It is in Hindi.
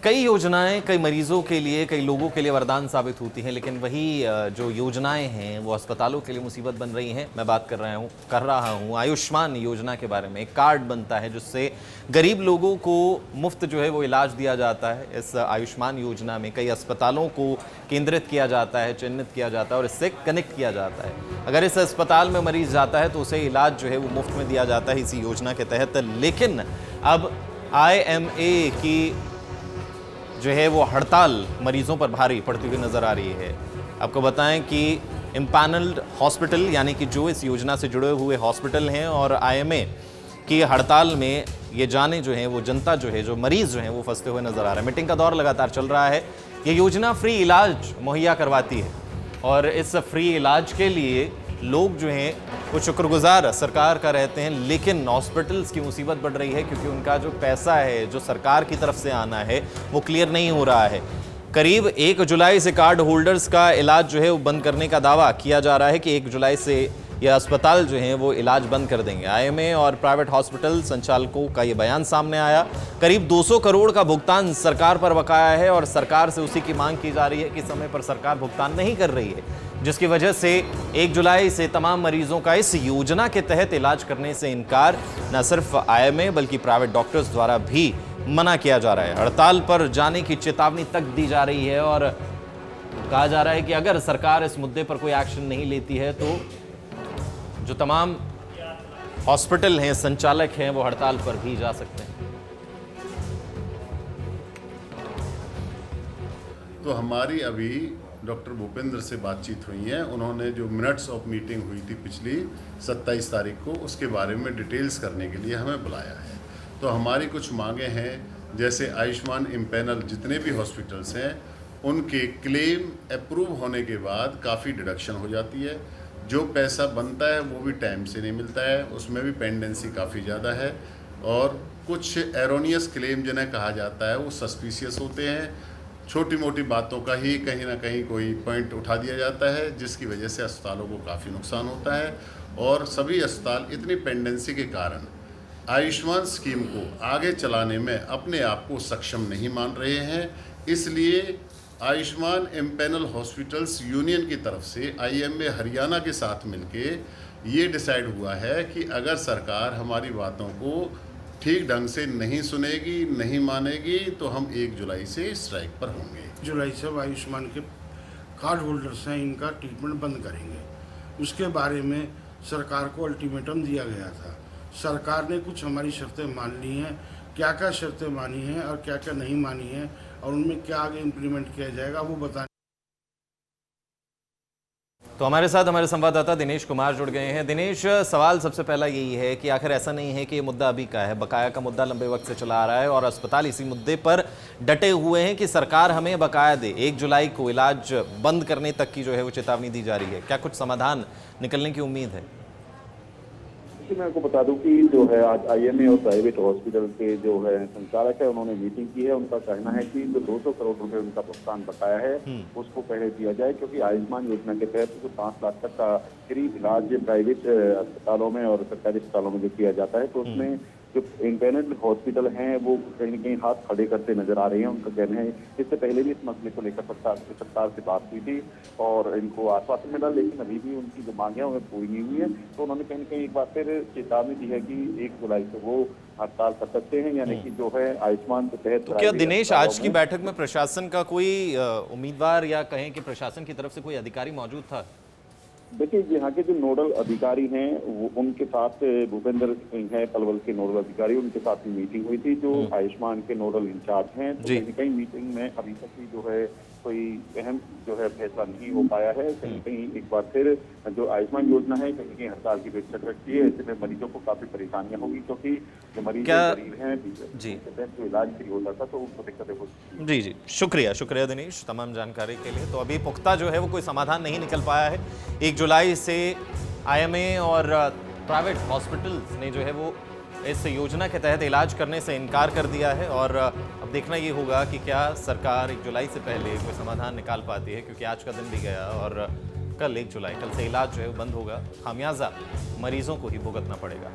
कई योजनाएं कई मरीजों के लिए, कई लोगों के लिए वरदान साबित होती हैं, लेकिन वही जो योजनाएं हैं वो अस्पतालों के लिए मुसीबत बन रही हैं। मैं बात कर रहा हूँ आयुष्मान योजना के बारे में। एक कार्ड बनता है जिससे गरीब लोगों को मुफ्त जो है वो इलाज दिया जाता है। इस आयुष्मान योजना में कई अस्पतालों को केंद्रित किया जाता है, चिन्हित किया जाता है और इससे कनेक्ट किया जाता है। अगर इस अस्पताल में मरीज जाता है तो उसे इलाज जो है वो मुफ्त में दिया जाता है इसी योजना के तहत। लेकिन अब IMA की जो है वो हड़ताल मरीजों पर भारी पड़ती हुई नजर आ रही है। आपको बताएं कि इम्पैनल्ड हॉस्पिटल यानी कि जो इस योजना से जुड़े हुए हॉस्पिटल हैं और IMA की हड़ताल में ये जाने जो हैं वो जनता जो है, जो मरीज जो हैं वो फंसते हुए नजर आ रहे हैं। मीटिंग का दौर लगातार चल रहा है। ये योजना फ्री इलाज मुहैया करवाती है और इस फ्री इलाज के लिए लोग जो हैं वो शुक्रगुजार सरकार का रहते हैं, लेकिन हॉस्पिटल्स की मुसीबत बढ़ रही है क्योंकि उनका जो पैसा है जो सरकार की तरफ से आना है वो क्लियर नहीं हो रहा है। करीब 1 जुलाई से कार्ड होल्डर्स का इलाज जो है वो बंद करने का दावा किया जा रहा है कि 1 जुलाई से ये अस्पताल जो हैं वो इलाज बंद कर देंगे। IMA और प्राइवेट हॉस्पिटल संचालकों का ये बयान सामने आया। करीब 200 करोड़ का भुगतान सरकार पर बकाया है और सरकार से उसी की मांग की जा रही है कि समय पर सरकार भुगतान नहीं कर रही है, जिसकी वजह से 1 जुलाई से तमाम मरीजों का इस योजना के तहत इलाज करने से इनकार न सिर्फ IMA बल्कि प्राइवेट डॉक्टर्स द्वारा भी मना किया जा रहा है। हड़ताल पर जाने की चेतावनी तक दी जा रही है और कहा जा रहा है कि अगर सरकार इस मुद्दे पर कोई एक्शन नहीं लेती है तो जो तमाम हॉस्पिटल हैं, संचालक हैं, वो हड़ताल पर भी जा सकते हैं। तो हमारी अभी डॉक्टर भूपेंद्र से बातचीत हुई है। उन्होंने जो मिनट्स ऑफ मीटिंग हुई थी पिछली 27 तारीख को, उसके बारे में डिटेल्स करने के लिए हमें बुलाया है। तो हमारी कुछ मांगे हैं, जैसे आयुष्मान इम्पैनल जितने भी हॉस्पिटल्स हैं उनके क्लेम अप्रूव होने के बाद काफ़ी डिडक्शन हो जाती है। जो पैसा बनता है वो भी टाइम से नहीं मिलता है, उसमें भी पेंडेंसी काफ़ी ज़्यादा है। और कुछ एरोनियस क्लेम जिन्हें कहा जाता है वो सस्पिशियस होते हैं। छोटी मोटी बातों का ही कहीं ना कहीं कोई पॉइंट उठा दिया जाता है, जिसकी वजह से अस्पतालों को काफ़ी नुकसान होता है। और सभी अस्पताल इतनी पेंडेंसी के कारण आयुष्मान स्कीम को आगे चलाने में अपने आप को सक्षम नहीं मान रहे हैं। इसलिए आयुष्मान इम्पैनल हॉस्पिटल्स यूनियन की तरफ से IMA हरियाणा के साथ मिलके ये डिसाइड हुआ है कि अगर सरकार हमारी बातों को ठीक ढंग से नहीं सुनेगी, नहीं मानेगी, तो हम 1 जुलाई से स्ट्राइक पर होंगे। जुलाई से आयुष्मान के कार्ड होल्डर्स हैं, इनका ट्रीटमेंट बंद करेंगे। उसके बारे में सरकार को अल्टीमेटम दिया गया था। सरकार ने कुछ हमारी शर्तें मान ली हैं। क्या क्या शर्तें मानी हैं और क्या क्या नहीं मानी हैं और उनमें क्या आगे इम्प्लीमेंट किया जाएगा वो बताने। तो हमारे साथ हमारे संवाददाता दिनेश कुमार जुड़ गए हैं। दिनेश, सवाल सबसे पहला यही है कि आखिर ऐसा नहीं है कि ये मुद्दा अभी का है, बकाया का मुद्दा लंबे वक्त से चला आ रहा है और अस्पताल इसी मुद्दे पर डटे हुए हैं कि सरकार हमें बकाया दे। 1 जुलाई को इलाज बंद करने तक की जो है वो चेतावनी दी जा रही है। क्या कुछ समाधान निकलने की उम्मीद है? मैं आपको बता दूं कि जो है आज IMA और प्राइवेट हॉस्पिटल के जो है संचालक है उन्होंने मीटिंग की है। उनका कहना है कि जो 200 करोड़ रुपए उनका भुगतान बकाया है उसको पहले दिया जाए, क्योंकि आयुष्मान योजना के तहत जो 5 लाख तक का फ्री इलाज प्राइवेट अस्पतालों में और सरकारी अस्पतालों में जो किया जाता है, तो उसमें जो इम्पैनल्ड हॉस्पिटल हैं वो कहीं न कहीं हाथ खड़े करते नजर आ रहे हैं। उनका कहना है इससे पहले भी इस मसले को लेकर सरकार से बात हुई थी और इनको आश्वासन मिला, लेकिन अभी भी उनकी जो मांगे हैं वो पूरी नहीं हुई है। तो उन्होंने कहीं न कहीं एक बार फिर चेतावनी दी है कि 1 जुलाई से वो हड़ताल कर सकते हैं, यानी कि जो है आयुष्मान के तहत। तो क्या दिनेश, आज की बैठक में प्रशासन का कोई उम्मीदवार या कहें कि प्रशासन की तरफ से कोई अधिकारी मौजूद था? देखिए, यहाँ के जो नोडल अधिकारी हैं वो उनके साथ भूपेंद्र सिंह है, पलवल के नोडल अधिकारी, उनके साथ मीटिंग हुई थी। जो आयुष्मान के नोडल इंचार्ज हैं, तो कहीं मीटिंग में अभी तक भी जो है कोई अहम जो है फैसला नहीं हो पाया है। कहीं कहीं एक बार फिर जो आयुष्मान योजना है कहीं कहीं हड़ताल की पेशकश रखती है। इसमें मरीजों को काफी परेशानियां होगी, क्योंकि जो मरीज गरीब हैं जो इलाज फ्री होता था तो उनको दिक्कतें होती। जी, शुक्रिया दिनेश तमाम जानकारी के लिए। तो अभी पुख्ता जो है वो कोई समाधान नहीं निकल पाया है। 1 जुलाई से IMA और प्राइवेट हॉस्पिटल्स ने जो है वो इस योजना के तहत इलाज करने से इनकार कर दिया है और अब देखना ये होगा कि क्या सरकार 1 जुलाई से पहले कोई समाधान निकाल पाती है, क्योंकि आज का दिन भी गया और कल 1 जुलाई, कल से इलाज जो है बंद होगा। खामियाजा मरीजों को ही भुगतना पड़ेगा।